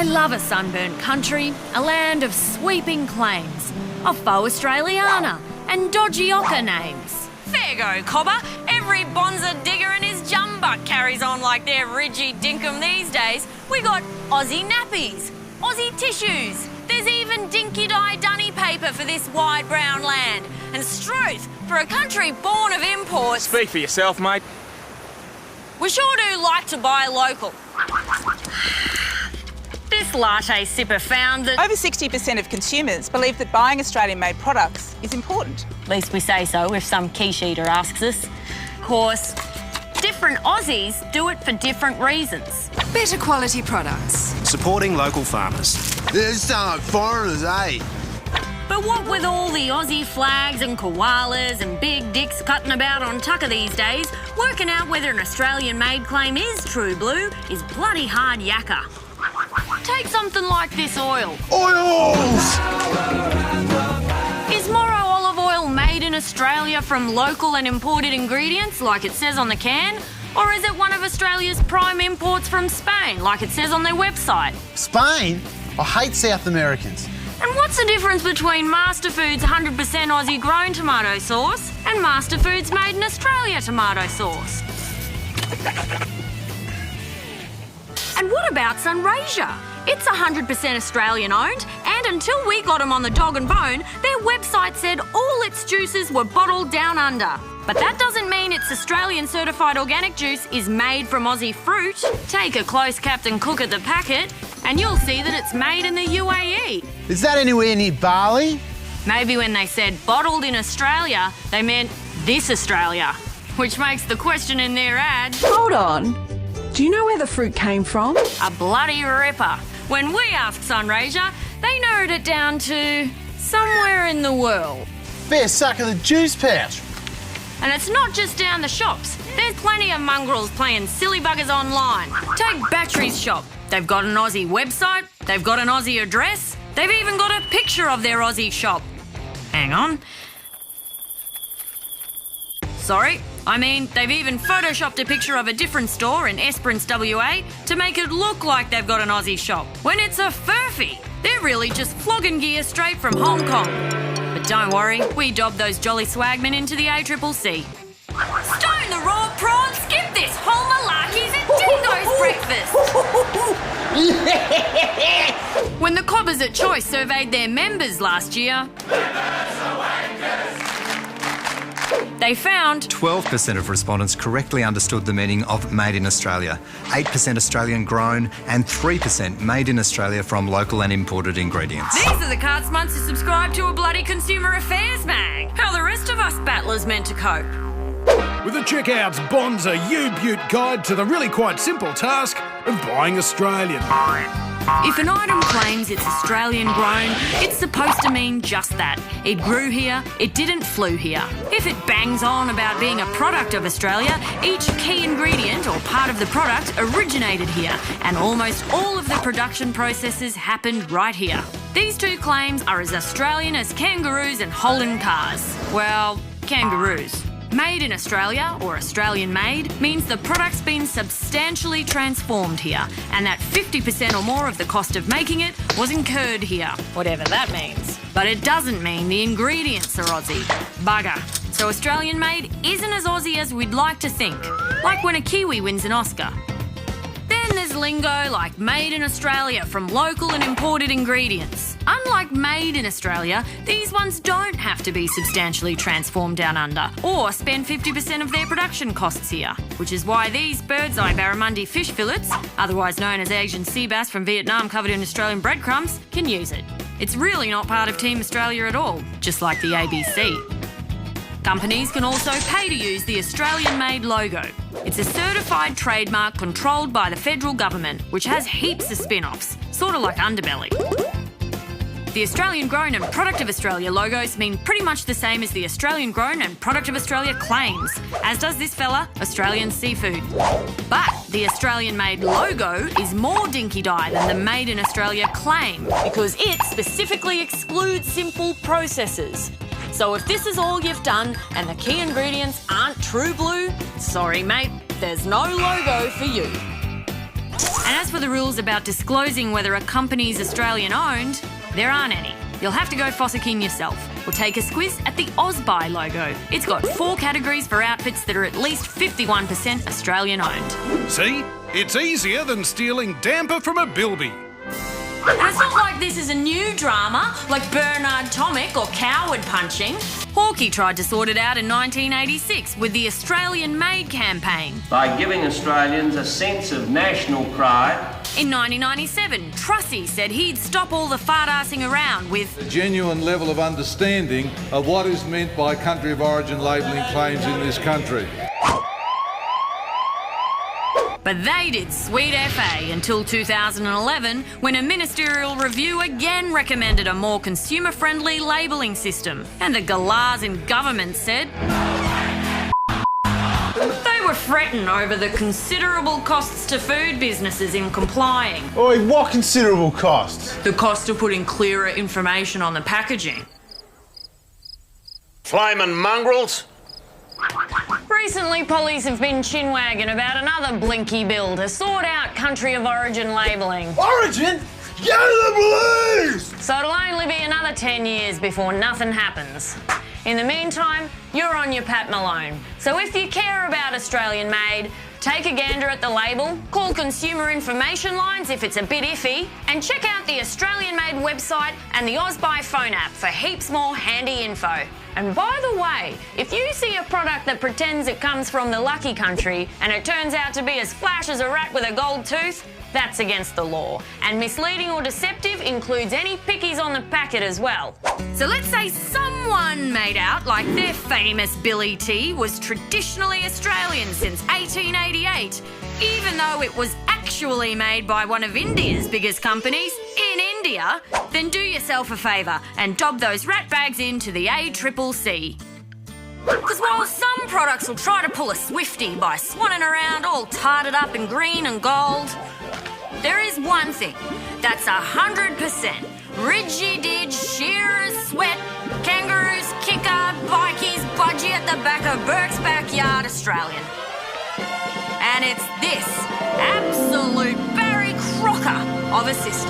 I love a sunburnt country, a land of sweeping claims, of faux Australiana and dodgy ochre names. Fair go, cobber. Every bonza digger and his jumbuck carries on like they're Ridgy Dinkum these days. We got Aussie nappies, Aussie tissues. There's even dinky-dye dunny paper for this wide brown land. And STRUTH, for a country born of imports. Speak for yourself, mate. We sure do like to buy local. This latte sipper found that Over 60% of consumers believe that buying Australian-made products is important. at least we say so if some quiche eater asks us. Of course, different Aussies do it for different reasons. Better quality products. Supporting local farmers. They sound like foreigners, eh? But what with all the Aussie flags and koalas and big dicks cutting about on tucker these days, working out whether an Australian-made claim is true blue is bloody hard yakka. Take something like this oil. Oils! Is Morrow olive oil made in Australia from local and imported ingredients, like it says on the can? Or is it one of Australia's prime imports from Spain, like it says on their website? Spain? I hate South Americans. And what's the difference between Masterfoods 100% Aussie grown tomato sauce and Masterfoods made in Australia tomato sauce? And what about Sunraysia? It's 100% Australian owned, and until we got them on the dog and bone, their website said all its juices were bottled down under. But that doesn't mean its Australian certified organic juice is made from Aussie fruit. Take a close Captain Cook at the packet and you'll see that it's made in the UAE. Is that anywhere near Bali? Maybe when they said bottled in Australia, they meant this Australia, which makes the question in their ad Hold on. Do you know where the fruit came from? a bloody ripper. When we asked Sunraysia, they narrowed it down to somewhere in the world. Fair suck of the juice pouch. And it's not just down the shops. There's plenty of mongrels playing silly buggers online. Take Battery's shop. They've got an Aussie website, they've got an Aussie address, they've even got a picture of their Aussie shop. Hang on. Sorry, I mean, they've even photoshopped a picture of a different store in Esperance, WA, to make it look like they've got an Aussie shop, when it's a furphy. They're really just flogging gear straight from Hong Kong. But don't worry, we dobbed those jolly swagmen into the ACCC. Stone the raw prawn, skip this whole malarkey's a dingo's breakfast. When the cobbers at Choice surveyed their members last year, they found 12% of respondents correctly understood the meaning of made in Australia, 8% Australian grown, and 3% made in Australia from local and imported ingredients. these are the card smunts who subscribe to a bloody consumer affairs mag. How the rest of us battlers meant to cope. With the Checkout's Bonza U-Butte guide to the really quite simple task of buying Australian. If an item claims it's Australian grown, it's supposed to mean just that. It grew here, it didn't flew here. If it bangs on about being a product of Australia, each key ingredient or part of the product originated here, and almost all of the production processes happened right here. These two claims are as Australian as kangaroos and Holden cars. Well, kangaroos. Made in Australia, or Australian made, means the product's been substantially transformed here, and that 50% or more of the cost of making it was incurred here, whatever that means. But it doesn't mean the ingredients are Aussie. Bugger. So Australian made isn't as Aussie as we'd like to think, like when a Kiwi wins an Oscar. Then there's lingo like made in Australia from local and imported ingredients. Unlike made in Australia, these ones don't have to be substantially transformed down under or spend 50% of their production costs here, which is why these bird's eye barramundi fish fillets, otherwise known as Asian sea bass from Vietnam covered in Australian breadcrumbs, can use it. It's really not part of Team Australia at all, just like the ABC. Companies can also pay to use the Australian-made logo. It's a certified trademark controlled by the federal government, which has heaps of spin-offs, sort of like Underbelly. The Australian Grown and Product of Australia logos mean pretty much the same as the Australian Grown and Product of Australia claims, as does this fella, Australian Seafood. But the Australian made logo is more dinky-die than the Made in Australia claim, because it specifically excludes simple processes. So if this is all you've done and the key ingredients aren't true blue, sorry mate, there's no logo for you. And as for the rules about disclosing whether a company's Australian-owned, there aren't any. You'll have to go fossicking yourself, or take a squiz at the AusBuy logo. It's got 4 categories for outfits that are at least 51% Australian-owned. See? It's easier than stealing damper from a bilby. And it's not like this is a new drama, like Bernard Tomic or coward punching. Hawkey tried to sort it out in 1986 with the Australian Made campaign. By giving Australians a sense of national pride. In 1997, Trussy said he'd stop all the fart-arsing around with a genuine level of understanding of what is meant by country of origin labelling claims in this country. But they did sweet FA until 2011, when a ministerial review again recommended a more consumer-friendly labelling system. And the galahs in government said they were fretting over the considerable costs to food businesses in complying. Oi, what considerable costs? The cost of putting clearer information on the packaging. Flaming mongrels! Recently, police have been chinwagging about another blinky bill to sort out country of origin labelling. Origin? Go to the Blues! So it'll only be another 10 years before nothing happens. In the meantime, you're on your Pat Malone. So if you care about Australian made, take a gander at the label, call consumer information lines if it's a bit iffy, and check out the Australian Made website and the AusBuy phone app for heaps more handy info. And by the way, if you see a product that pretends it comes from the lucky country and it turns out to be as flash as a rat with a gold tooth, that's against the law. And misleading or deceptive includes any pickies on the packet as well. So let's say someone made out like their famous Billy Tea was traditionally Australian since 1888, even though it was actually made by one of India's biggest companies in India. Then do yourself a favour and dob those rat bags into the ACCC. Because while some products will try to pull a Swiftie by swanning around all tarted up in green and gold, there is one thing that's 100% rigid, sheer as sweat, kangaroos, kicker, bikies, budgie at the back of Burke's backyard Australian. And it's this absolute Barry Crocker of a system.